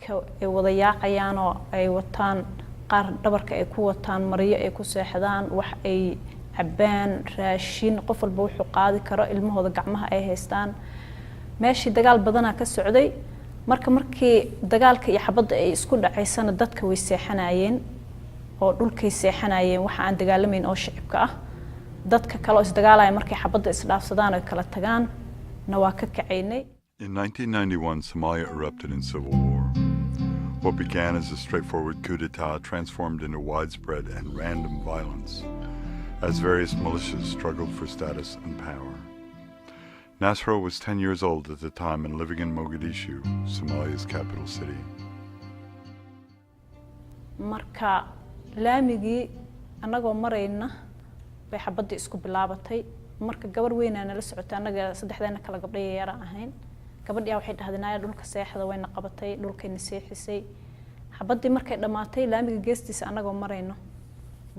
dadka ay wada yaacayaan oo ay wataan qaar dhabarka ay ku wataan mariyo ay ku seexdaan wax ay cabaan raashin qof walba wuxuu qaadi karo ilmahooda gacmaha ay haystaan meeshii dagaal badan ka socday markii dagaalka iyo xabadda ay isku dhacaysana dadka way seexanayeen oo dhulkay seexanayeen waxa aan dagaalamayn oo shicibka ah dadka kale oo isdagaalaya markay xabadda isdhaafsadaan oo kala tagaan na waa ka kacaynay. In 1991, Somalia erupted in civil war. What began as a straightforward coup d'etat transformed into widespread and random violence as various militias struggled for status and power. Nasra was 10 years old at the time and living in Mogadishu, Somalia's capital city. Marka laamigii anagoo marayna bay xabadii isku bilaabatay marka gabar weyn aan la socotay anaga saddexdeena kala gabdhay yar ahayn gabadhii waxay dhahdeenay dhulka seexda wayna qabatay dhulkayna seexisay xabadii markay dhamaatay laamiga geestiisa anagoo marayno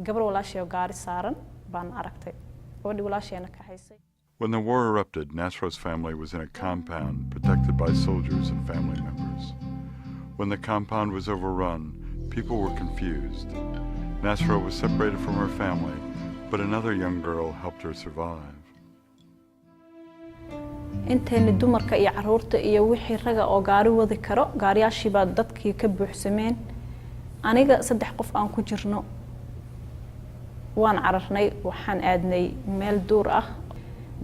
gabar walaashay oo gaari saaran baan aragtay gabadhii walaashayna ka haysay. When the war erupted, Nasra's family was in a compound protected by soldiers and family members. When the compound was overrun, people were confused. Nasra was separated from her family, but another young girl helped her survive. Intayn dumarka iyo caruurta iyo wixii raga oo gaari wadi karo gaariyaashii baa dadkii ka buuxsameen aniga saddex qof aan ku jirno waan cararnay waxaan aadnay meel duur ah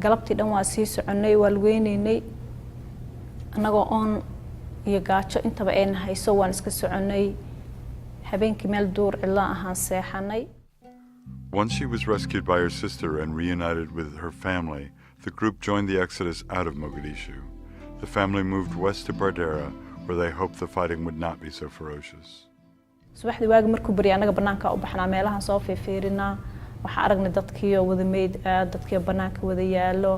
galabtii dhan waa sii soconay waa lugeynay anagoo on iyo gaajo intaba ay nahayso waan iska soconay habeenkii meel duur cidla ahaan seexanay. Once she was rescued by her sister and reunited with her family, the group joined the exodus out of Mogadishu. The family moved west to Bardera, where they hoped the fighting would not be so ferocious. subaxdii waagi markuu bari anaga banaanka u baxnaa meelahan soo fiirinaa waxa aragnay dadkii oo wada meed dadkii banaanka wada yaalo.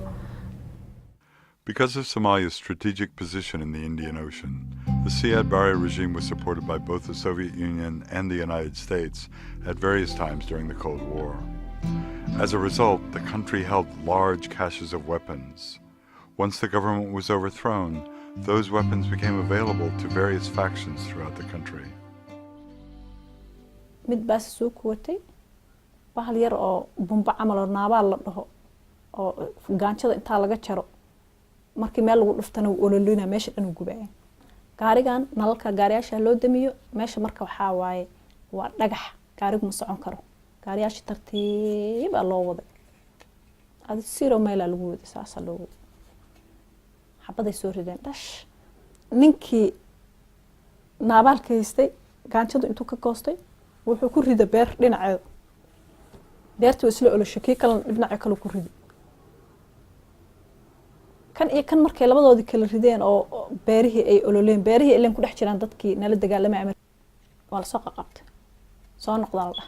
Because of Somalia's strategic position in the Indian Ocean, the Siad Barre regime was supported by both the Soviet Union and the United States at various times during the Cold War. As a result, the country held large caches of weapons. Once the government was overthrown, those weapons became available to various factions throughout the country. Mid baas soo kuwatay bahal yar oo bumba camal oo naabaal la dhaho oo gaanjada inta laga jaro markii meel lagu dhuftana uu ololina meesha dhan uu gubay gaarigan nalalka gaariyaasha loo damiyo meesha marka waxa waaye waa dhagax gaarigu ma socon karo gaariyaasha tartiib loo waday ad siro meel lagu waday saas loo xabaday soo rideen dhash ninkii naabaalka haystay gaanjadu intuu ka goostay wuxuu ku riday beer dhinaceeda beertu isla oloshay kala dhinaca kale ku riday kan iyo kan markay labadoodii kala rideen oo beerihii ay ololeen beerihii ileen ku dhex jiraan dadkii nala dagaalamay Ameerika waa la soo qabtay soo noqdaan la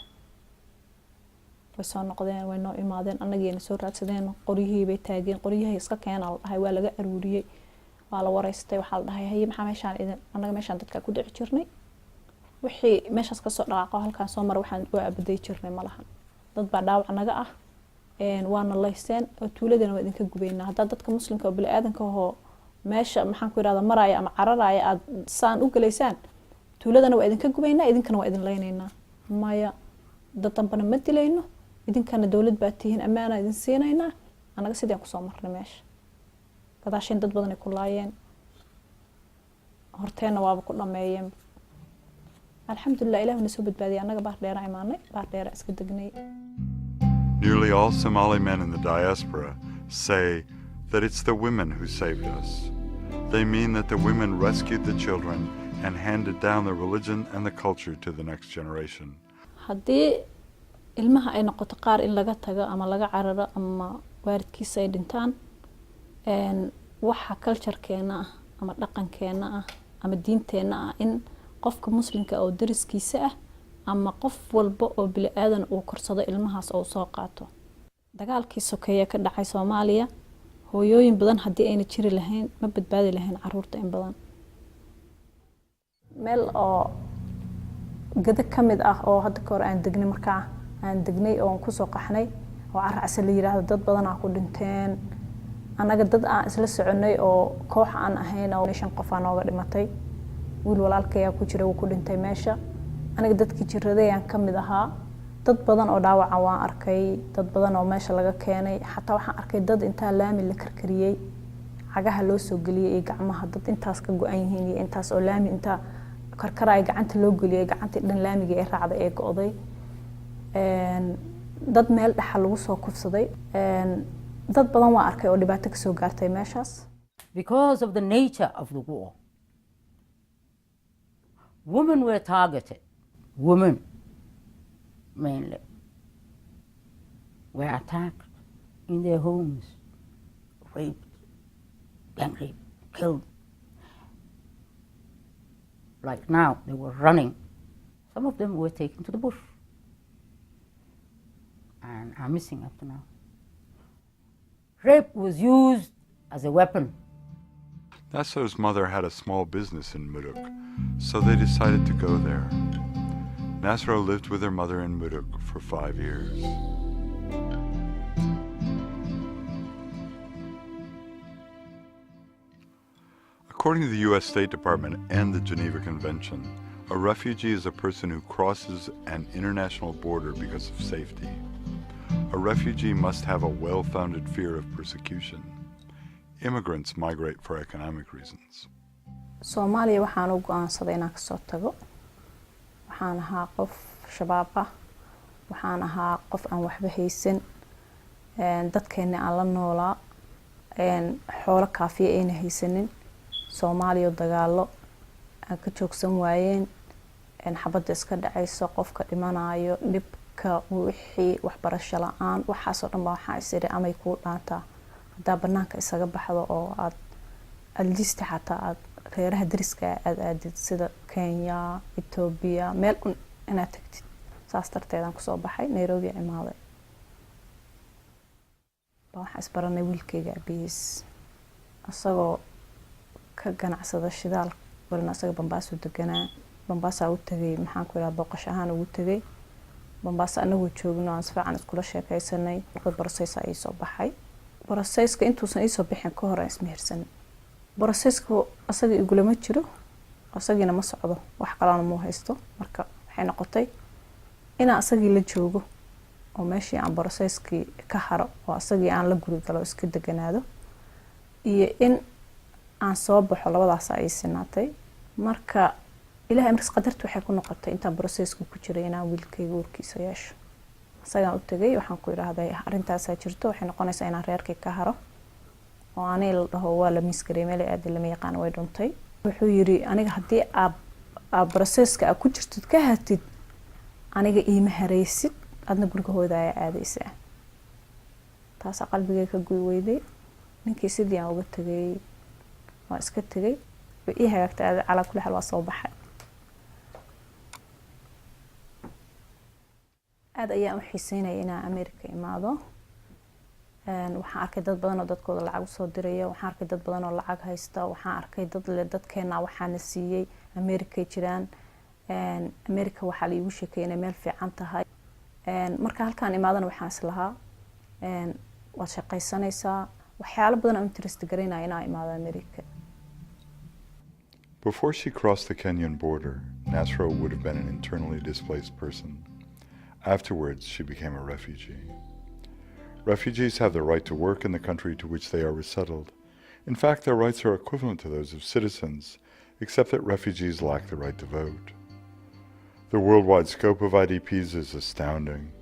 way soo noqdeen way noo imaadeen annageena soo raadsadeen qoryihii bay taageen qoryihii iska keenay la dhahay waa laga aruuriyay waa la wareystay waxa la dhahay hay maxaa meeshaan idin annaga meeshaan dadka ku dhici jirnay wixii meeshaas ka soo dhaaqo halkaan soo mar waxaan u abaday jirnay malahan dad baa dhaawac naga ah waana layseen oo tuuladana waa idinka gubeynaa hadda dadka muslimka oo bini'aadanka oo meesha maxaan ku yiraahdaa maraya ama cararaya aad saan u galeysaan tuuladana waa idinka gubeynaa idinkana waa idin leynaynaa maya dadambana ma dilayno idinkana dawlad baa tihiin amaana idin siinaynaa anaga sideen ku soo marnay meesha gadaashin dad badan ay ku laayeen horteena waaba ku dhameeyeen alxamdulillah ilaahay na soo badbaadiyay anaga baar dheer imaanay baar dheer iska degnay. Nearly all Somali men in the diaspora say that it's the women who saved us. They mean that the women rescued the children and handed down the religion and the culture to the next generation. Haddii ilmaha ay noqoto qaar in laga tago ama laga cararo ama waalidkiisa ay dhintaan waxa culture-keena ah ama dhaqankeena ah ama diinteena ah in qofka muslimka oo dariskiisa ah ama qof walba oo bini'aadan uu korsado ilmahaas oo soo qaato dagaalkii sokeeye ka dhacay Soomaaliya hooyooyin badan hadii ayna jiri lahayn ma badbaadi lahayn caruurta in badan meel oo gada kamid ah oo hadda ka hor aan degnay markaa aan degnay oo ku soo qaxnay oo caracsi la yiraahdo dad badan ku dhinteen anaga dad aan isla soconay oo koox aan ahayn oo 5 qof aan ooga dhimatay wiil walaalkaya ku jiray uu ku dhintay meesha aniga dadkii jiraday aan kamid ahaa dad badan oo dhaawaca waan arkay dad badan oo meesha laga keenay xataa waxaan arkay dad inta laami la karkariyay cagaha loo soo galiyay gacmaha dad intaas ka go'an yihiin iyo intaas oo laami inta karkaray gacanta loo galiyay gacanta dhan laamiga ay raacday ee go'day dad meel dhaxal lagu soo kufsaday dad badan waan arkay oo dhibaato ka soo gaartay meeshaas because of the nature of the war. Women were targeted. Women mainly were attacked in their homes, raped, gang raped, killed. Like now, they were running. Some of them were taken to the bush and are missing up to now. Rape was used as a weapon. Nasra's mother had a small business in Muduk, so they decided to go there. Nasra lived with her mother in Muduk for 5 years. According to the U.S. State Department and the Geneva Convention, a refugee is a person who crosses an international border because of safety. A refugee must have a well-founded fear of persecution. Immigrants migrate for economic reasons. Soomaliya waxaan u go'aansaday inaan ka soo tago. Waxaan ahaa qof shabaab ah. Waxaan ahaa qof aan waxba haysan. Dadkeena aan la noolaa. Xoolo kaafiye ayna haysanin. Soomaaliya dagaalo aan ka joogsan waayeen. Xabadda iska dhacayso qofka dhimanayo dhibka wixii waxbarasho la'aan waxaas oo dhan baa waxaa isiri amay ku dhaantaa. hadaa banaanka isaga baxdo oo aad aljiista xataa aad reeraha dariska aad aadid sida Kenya, Ethiopia, meel inaad tagtid saas darteedaan ku soo baxay Nairobi imaaday waxaan isbaranay wiilkayga abiis asagoo ka ganacsada shidaal walna asaga Bambaaso deganaa Bambaaso u tagay maxaan ku yiraahdaa booqash ahaan ugu tagay Bambaaso anagu joogno aan si fiican iskula sheekaysanay process ay soo baxay processka intuusan ii soo bixin ka hor ismehersan processka asaga igulama jiro asagina ma socdo wax kale ma haysto marka waxay noqotay in asagii la joogo oo meeshii aan processkii ka haro oo asagii aan la guri galo iska deganaado iyo in aan soo baxo labadaas ay sinaatay marka ilaahay amris qadartu waxay ku noqotay inta processka ku jiray inaan wiilkayga warkiisa yeesho asagaan u tagay waxaan ku yiraahday arintaas ay jirto waxay noqonaysaa inaan reerkay ka haro oo aanay la dhaho waa la miskaray meel aad la yaqaan way dhuntay wuxuu yiri aniga hadii aad processka ku jirtid ka hatid aniga iima hareysid adna guriga hooyada ay aadaysaa taas qalbigay ka guy weyday ninkii sidii aan uga tagay waa iska tagay ii hagaagtay ala kulli hal waa soo baxay aad ayaan u xiiseynay inaan Ameerika imaado waxaan arkay dad badan oo dadkooda lacag u soo diray waxaan arkay dad badan oo lacag haysta waxaan arkay dadkeena waxaan siiyay Ameerika jiraan Ameerika waxa la igu sheekeeyay meel fiican tahay marka halkaan imaadana waxaan islahaa waa shaqaysanaysaa waxyaalo badan oo interest gareynaa inaan imaado Ameerika. Before she crossed the Kenyan border, Nasra would have been an internally displaced person. Afterwards, she became a refugee. Refugees have the right to work in the country to which they are resettled. In fact, their rights are equivalent to those of citizens, except that refugees lack the right to vote. The worldwide scope of IDPs is astounding.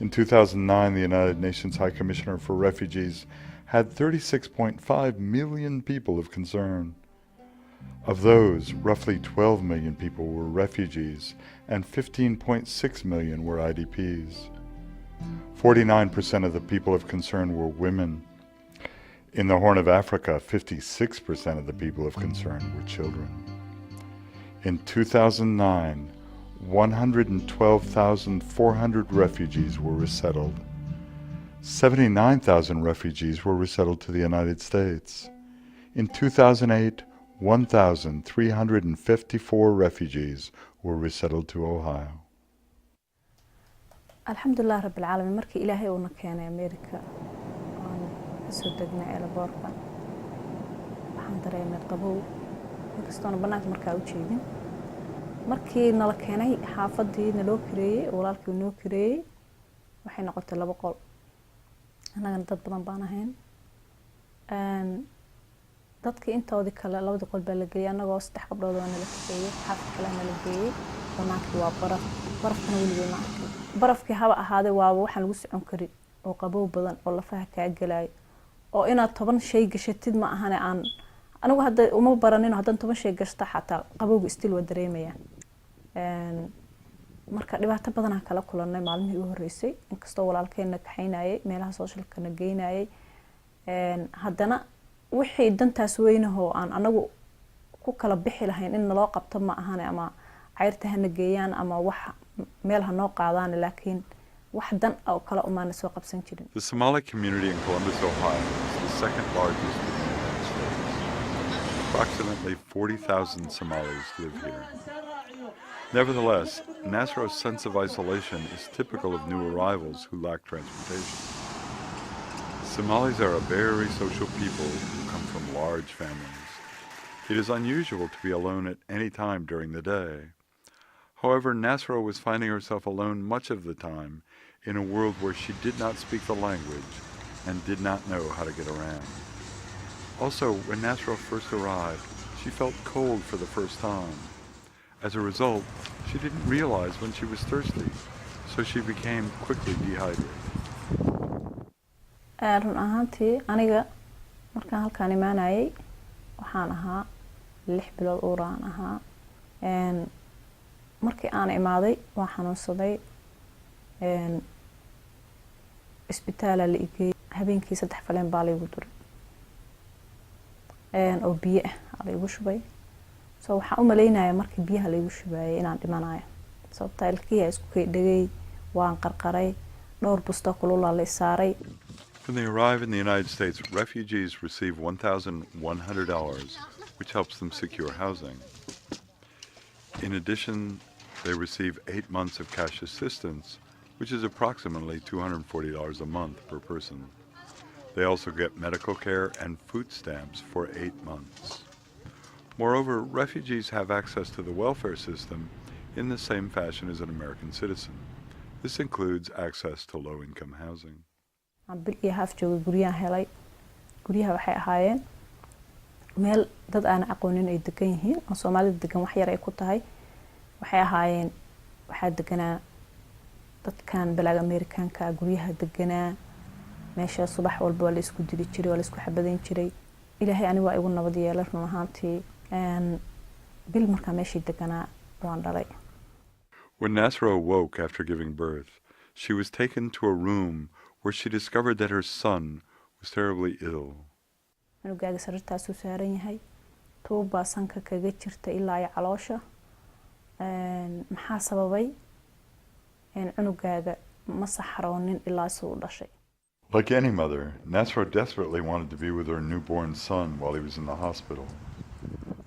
In 2009, the United Nations High Commissioner for Refugees had 36.5 million people of concern. Of those, roughly 12 million people were refugees and 15.6 million were IDPs. 49% of the people of concern were women. In the Horn of Africa, 56% of the people of concern were children. In 2009, 112,400 refugees were resettled. 79,000 refugees were resettled to the United States. In 2008, 1,354 refugees were resettled to Ohio. Alhamdulillah Rabbil Alamin markii Ilaahay uu na keenay Ameerika aan soo degnay airportka waxaan dareemay qabow inkastoona bannaanka markaa u jeedin markii nala keenay xaafadii naloo kireeyey walaalkii noo kireeyey waxay noqotay 2 qol annagana dad badan baan ahayn dadkii intoodii kale 2 qol baa la geeyay annagoo 3 gabdhood oo nala kireeyey xaafad kale nala geeyey bannaankii waa barafkana weligay ma arkay barafkii haba ahaadee waaba waxaan lagu socon karin oo qabow badan oo lafaha kaa gelaayo oo inaad 10 shay gashatid ma ahane aan anigu hadda uma baranin haddaan 10 shay gashta xataa qabowga istil waa dareemaya marka dhibaato badan aan kala kulannay maalmihii ugu horeysay inkastoo walaalkeena kaxaynayay meelaha socialkana geynayay haddana wixii dantaas weynahoo aan anagu ku kala bixi lahayn in naloo qabto ma ahane ama cayrta hana geeyaan ama wax meel ha noo qaadaan laakiin wax dan oo kala umaan soo qabsan jirin. The Somali community in Columbus, Ohio is the second largest in the United States. Approximately 40,000 Somalis live here. Nevertheless, Nasra's sense of isolation is typical of new arrivals who lack transportation. Somalis are a very social people who come from large families. It is unusual to be alone at any time during the day. However, Nasra was finding herself alone much of the time in a world where she did not speak the language and did not know how to get around. Also, when Nasra first arrived, she felt cold for the first time. As a result, she didn't realize when she was thirsty, so she became quickly dehydrated. run ahaantii aniga markaan halkaan imaanayay waxaan ahaa 6 bilood uuraan ahaa markii aan imaaday waan xanuunsaday isbitaal la igey habeenkii 3 faleen baa la igu duray oo biyo ah la igu shubay soo waxaan u maleynayaa markii biyaha la igu shubayay inaan dhimanayo sababta ilkii isku dhagay waan qarqaray dhowr busto kulul la saaray. When they arrive in the United States, refugees receive $1,100, which helps them secure housing. In addition, they receive 8 months of cash assistance, which is approximately $240 a month per person. They also get medical care and food stamps for 8 months. Moreover, refugees have access to the welfare system in the same fashion as an American citizen. This includes access to low-income housing. Bilkii haaf joogay guryaha helay guryaha waxay ahaayeen meel dad aan aqoonin ay degan yihiin oo Soomaalida degan wax yar ay ku tahay waxay ahaayeen waxa deganaa dadkan balaag Ameerikaanka guryaha deganaa meesha subax walba la isku dili jiray wala isku xabadeyn jiray ilaahay ani waa igu nabad yeelay run ahaantii bil markaa meeshii deganaa waan dhalay. When Nasra awoke after giving birth, she was taken to a room where she discovered that her son was terribly ill. Cunugaaga sariirtaas uu saaran yahay tuuba sanka kaga jirta ilaa ay caloosha maxaa sababay cunugaaga ma saxroonin ilaa soo dhashay. Like any mother, Nasra desperately wanted to be with her newborn son while he was in the hospital.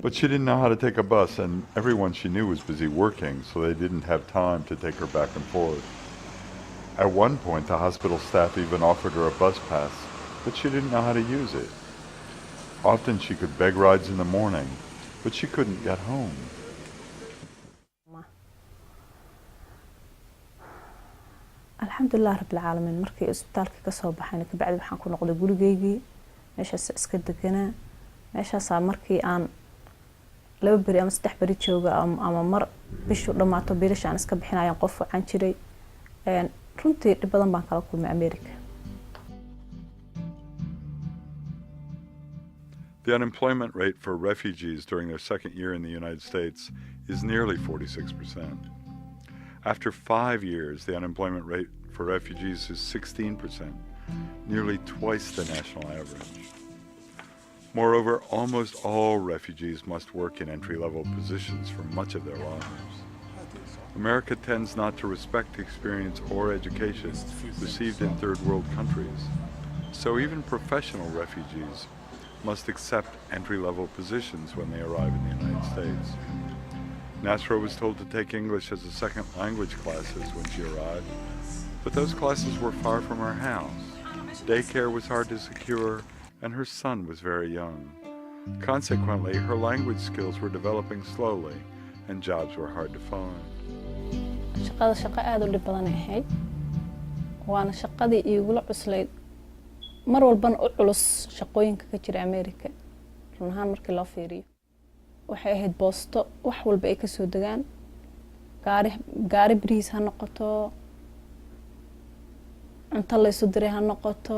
But she didn't know how to take a bus, and everyone she knew was busy working, so they didn't have time to take her back and forth. At one point, the hospital staff even offered her a bus pass, but she didn't know how to use it. Often she could beg rides in the morning, but she couldn't get home. Alhamdulillah Rabbil Alamin markii isbitaalka ka soo baxay ka bacdi waxaan ku noqday gurigeygii meeshaas iska deganaa meeshaas markii aan 2 bari ama 3 bari jooga ama mar bishu dhamaato biilasha aan iska bixinayaan qof waxaan jiray runtii dhib badan baan kala kulmay Ameerika. The unemployment rate for refugees during their second year in the United States is nearly 46%. After 5 years, the unemployment rate for refugees is 16%, nearly twice the national average. Moreover, almost all refugees must work in entry-level positions for much of their lives. America tends not to respect experience or education received in third-world countries, so even professional refugees must accept entry-level positions when they arrive in the United States. Nasra was told to take English as a second language classes when she arrived, but those classes were far from her house. Daycare was hard to secure, and her son was very young. Consequently, her language skills were developing slowly and jobs were hard to find. shaqada shaqo aad u dhib badan ay ahayd waana shaqadii igula cuslayd mar walban u culus shaqooyinka ka jira Ameerika run ahaan markii loo fiiriyo waxay ahayd boosto wax walba ay ka soo degaan gaari bariis ha noqoto cunto la isu diray ha noqoto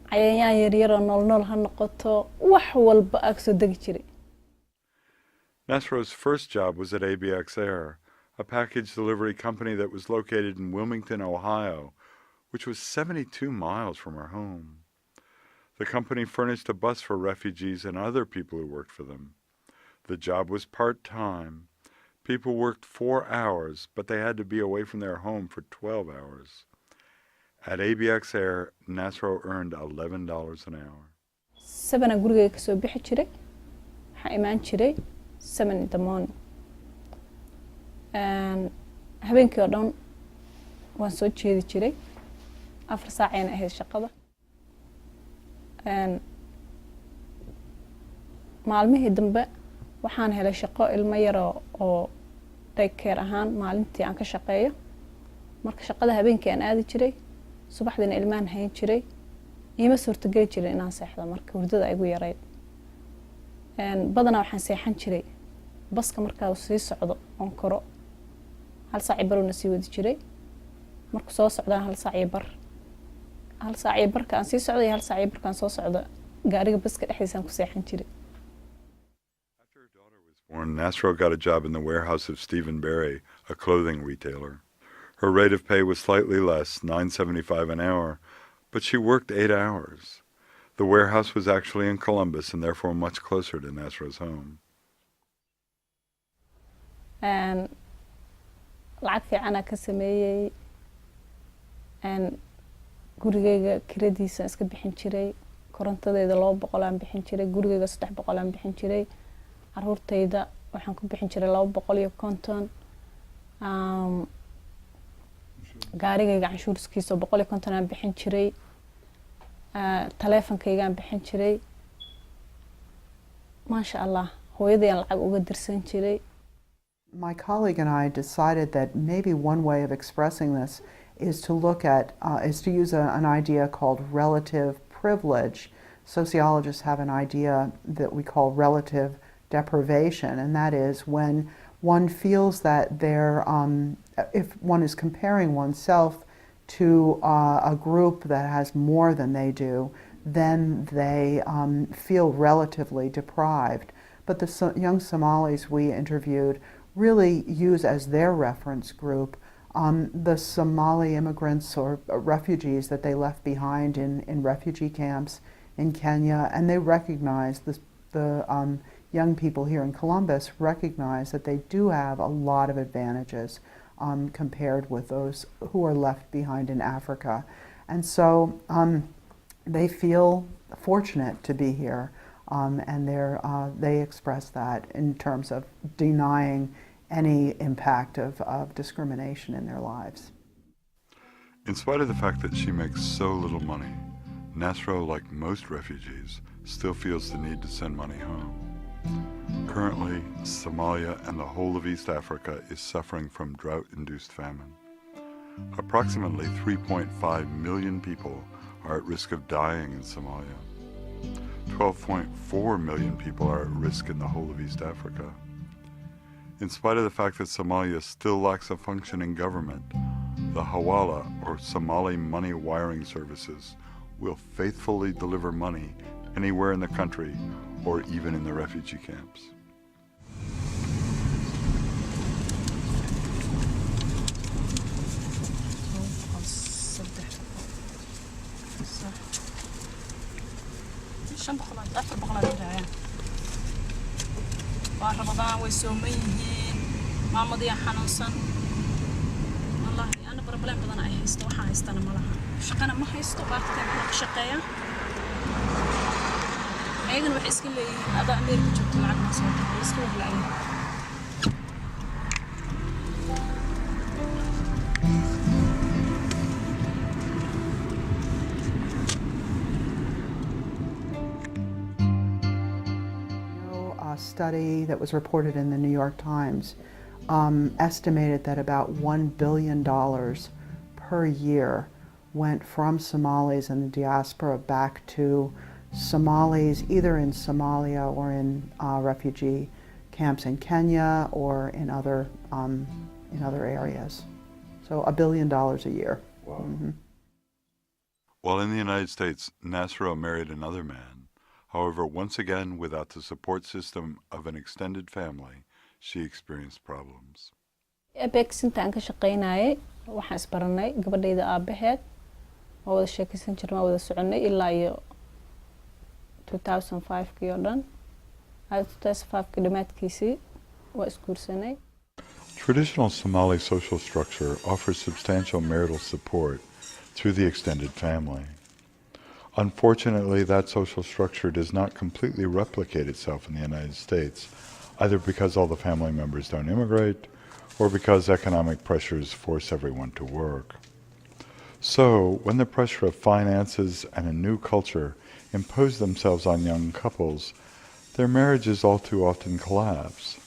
cayayaan yar yar oo nool ha noqoto wax walba ag soo degi jiray. Nasra's first job was at ABX Air, a package delivery company that was located in Wilmington, Ohio, which was 72 miles from her home. The company furnished a bus for refugees and other people who worked for them. The job was part-time. People worked 4 hours, but they had to be away from their home for 12 hours. At ABX Air, Nasra earned $11 an hour. 7 gurigay ka soo bixi jiray. Waxaa imaan jiray 7 in the morning. Habeenkii oo dhan waan soo jeedi jiray. 4 saac ayaan ahayd shaqada. Maalmihii dambe waxaan helay shaqo ilmo yar oo daycare ahaan maalintii aan ka shaqeeyo. Marka shaqada habeenkii aan aadi jiray. subaxdina ilmaan hayn jiray ima suurtagal jiray inaan seexdo marka hurdada ay igu yareyd badanaa waxaan seexan jiray baska markaa uu sii socdo on koro hal saac baruna sii wadi jiray marka soo socdaan hal saac barka aan sii socdo iyo hal saac barkaan soo socdo gaariga baska dhexdiisa aan ku seexan jiray. After her daughter was born, Nasra got a job in the warehouse of Stephen Barry, a clothing retailer. Her rate of pay was slightly less, $9.75 an hour, but she worked 8 hours. The warehouse was actually in Columbus and therefore much closer to Nasra's home. lacag fiican aan ka sameeyay gurigayga kiradiisa iska bixin jiray korontadeeda 200 aan bixin jiray gurigayga 300 aan bixin jiray carruurtayda waxaan ku bixin jiray 250 gaarigayga canshuurskiisa 150 aan bixin jiray taleefankayga aan bixin jiray maasha Allah hooyaday aan lacag uga dirsan jiray. My colleague and I decided that maybe one way of expressing this is to look at is to use an idea called relative privilege. Sociologists have an idea that we call relative deprivation, and that is when one feels that they're if one is comparing oneself to a group that has more than they do, then they feel relatively deprived. But the young Somalis we interviewed really use as their reference group the Somali immigrants or refugees that they left behind in refugee camps in Kenya, and they recognize the young people here in Columbus recognize that they do have a lot of advantages compared with those who are left behind in Africa. And so they feel fortunate to be here, and they express that in terms of denying any impact of discrimination in their lives. In spite of the fact that she makes so little money, Nasra, like most refugees, still feels the need to send money home. Currently, Somalia and the whole of East Africa is suffering from drought-induced famine. Approximately 3.5 million people are at risk of dying in Somalia. 12.4 million people are at risk in the whole of East Africa. In spite of the fact that Somalia still lacks a functioning government, the Hawala, or Somali money wiring services, will faithfully deliver money anywhere in the country or even in the refugee camps. رمضان ويسوميين ما مضي حنوصن والله أنا بربلان بدنا أي هيستو حايستنا ملها شقنا ما هيستو بعد كم شقية أيضا وحس كل أضاء أمريكا جبت معك مصور ويسكو بالعين study that was reported in the New York Times estimated that about $1 billion per year went from Somalis in the diaspora back to Somalis either in Somalia or in refugee camps in Kenya or in other areas. So $1 billion a year. Wow. Mm-hmm. While in the United States, Nasra married another man. However, once again, without the support system of an extended family, she experienced problems. Apex intaan ka shaqeynayay waxaan isbaranay gabadhayda aabaheed oo wada sheekaysan jirnay wada soconay ilaa iyo 2005 oo dhan 2005 dhamaadkiisii waa isguursanay. Traditional Somali social structure offers substantial marital support through the extended family. Unfortunately, that social structure does not completely replicate itself in the United States, either because all the family members don't immigrate or because economic pressures force everyone to work. So, when the pressure of finances and a new culture impose themselves on young couples, their marriages all too often collapse.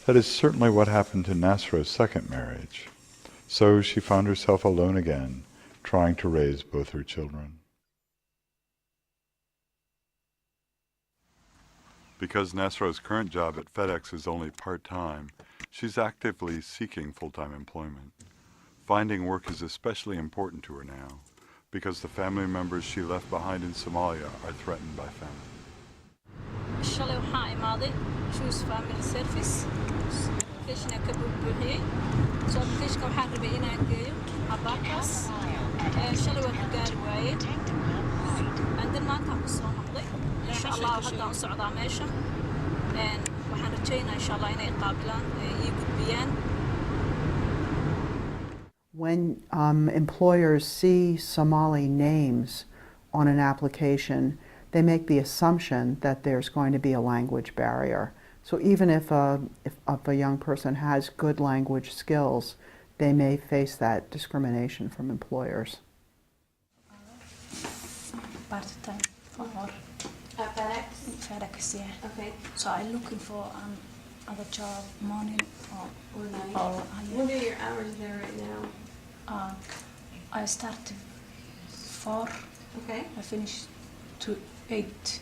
That is certainly what happened to Nasra's second marriage. So she found herself alone again, trying to raise both her children. Because Nasra's current job at FedEx is only part-time, she's actively seeking full-time employment. Finding work is especially important to her now, because the family members she left behind in Somalia are threatened by famine. shalay waxaa imaaday choose family service application ka buuxiyay so application waxaan rabay inaan geeyo abakaas shalay waan gaari waayay andan maanta ku soo noqday insha Allah hadda aan socdaa meesha waxaan rajaynayaa insha Allah inay qaabilaan ii gudbiyaan. When employers see Somali names on an application, they make the assumption that there's going to be a language barrier. So even if a young person has good language skills, they may face that discrimination from employers. Part-time for at FedEx? FedEx, yeah. Okay. So I'm looking for other job, morning Or night? or What are your hours there right now? I started 4, Okay. I finished to 8.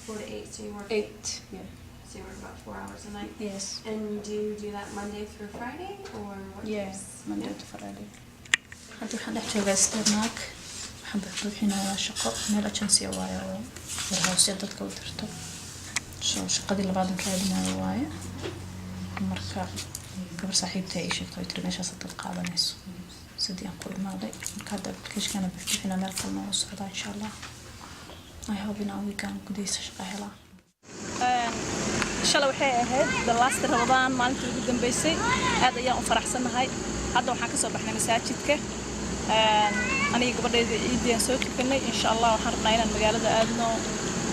4 to 8, so you work 8, yeah. So you work about 4 hours a night. Yes. And do you do that Monday through Friday or what Yes, days? Monday to Friday. Hadda waxaan dhex joogaa Sternaak. Waxaan buuxinayaa shaqo meel agency waaye oo warehouse dadka u dirto. So shaqadii labaad aan ka helinayo waaye. Marka gabar saaxiibtay ay sheegtay ay tiri meeshaas dad qaadanayso. Sidii aan ku imaaday marka hadda application-kana buuxinaa meel kale oo socda insha Allah. I hope in a week aan gudaysa shaqo helaa. Shalay waxay ahayd the last Ramadan maalintii ugu dambeysay aad ayaan u faraxsanahay hadda waxaan ka soo baxnay masaajidka aniga gabadhayda ciidiyaan soo tukanay insha Allah waxaan rabnaa inaan magaalada aadno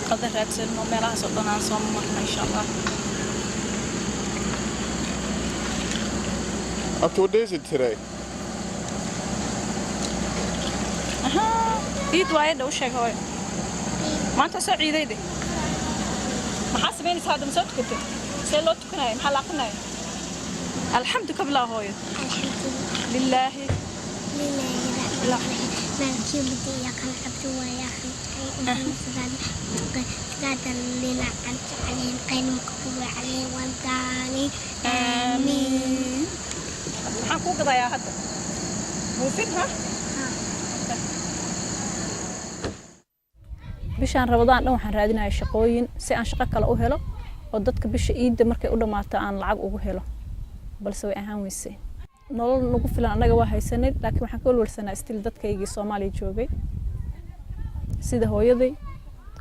qadar raadsano meelahaas oo dhan aan soo marno insha Allah. What day is it today? Eid waaye dhow sheeg hooyo maanta soo ciidayde maxaa sameynaysaa hadda soo tukatay see loo tukanaya maxaa la aqrinaya alxamdu kabla hooyo lilaahi مالك يوم الدنيا كان عبد وياخي قادر لنا أنت عليهم قين مكتوب عليه والداني آمين. حنكون قضايا هذا موفقها bishaan Ramadaan dhan waxaan raadinayaa shaqooyin si aan shaqo kale u helo oo dadka bisha ciidda markay u dhamaato aan lacag ugu helo balse way ahaan weysay nolol nagu filan anaga waa haysanay laakiin waxaan ka walwalsanaa still dadkaygii Soomaaliya joogay sida hooyaday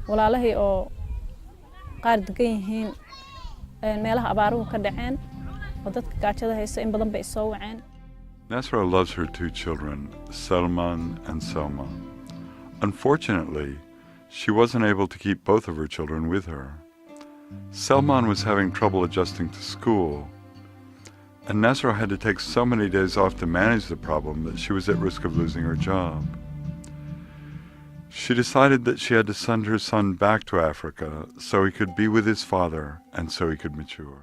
walaalahay oo qaar degan yihiin meelaha abaaruhu ka dhaceen oo dadka gaajada haysta in badan bay soo waceen. Nasra loves her 2 children, Salman and Selma. Unfortunately, she wasn't able to keep both of her children with her. Salman was having trouble adjusting to school, and Nasra had to take so many days off to manage the problem that she was at risk of losing her job. She decided that she had to send her son back to Africa so he could be with his father and so he could mature.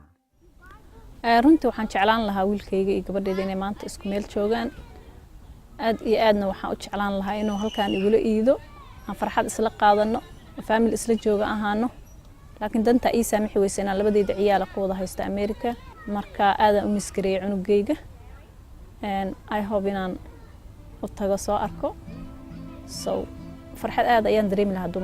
runtii waxaan jeclaan lahaa wiilkayga iyo gabadheeda inay maanta isku meel joogaan aad iyo aadna waxaan u jeclaan lahaa inuu halkaan igula iido aan farxad isla qaadano family isla jooga ahaano laakiin danta ii saamixi weysay inaan labadeeda ciyaal ku wada haysto Ameerika marka aadaan u misgareeyay cunugayga I hope inaan u tago soo arko so farxad aad ayaan dareemi lahaa